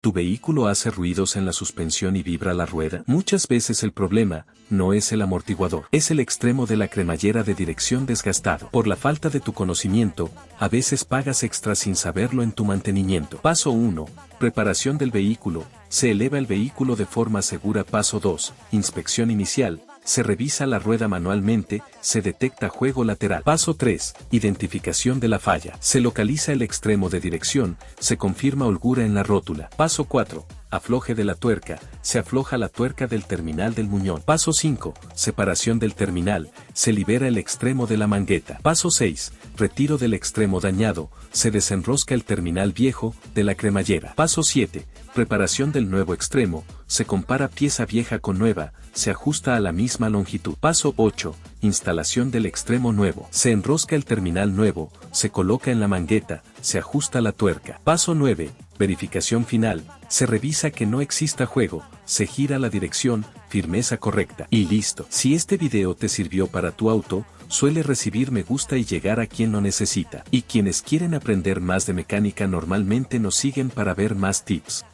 ¿Tu vehículo hace ruidos en la suspensión y vibra la rueda? Muchas veces el problema no es el amortiguador, es el extremo de la cremallera de dirección desgastado. Por la falta de tu conocimiento, a veces pagas extra sin saberlo en tu mantenimiento. Paso 1. Preparación del vehículo. Se eleva el vehículo de forma segura. Paso 2. Inspección inicial. Se revisa la rueda manualmente, se detecta juego lateral. Paso 3. Identificación de la falla. Se localiza el extremo de dirección, se confirma holgura en la rótula. Paso 4. Afloje de la tuerca. Se afloja la tuerca del terminal del muñón. Paso 5. Separación del terminal. Se libera el extremo de la mangueta. Paso 6. Retiro del extremo dañado. Se desenrosca el terminal viejo de la cremallera. Paso 7. Preparación del nuevo extremo. Se compara pieza vieja con nueva. Se ajusta a la misma longitud. Paso 8. Instalación del extremo nuevo. Se enrosca el terminal nuevo. Se coloca en la mangueta. Se ajusta la tuerca. Paso 9. Verificación final. Se revisa que no exista juego, se gira la dirección, firmeza correcta. Y listo. Si este video te sirvió para tu auto, suele recibir me gusta y llegar a quien lo necesita. Y quienes quieren aprender más de mecánica normalmente nos siguen para ver más tips.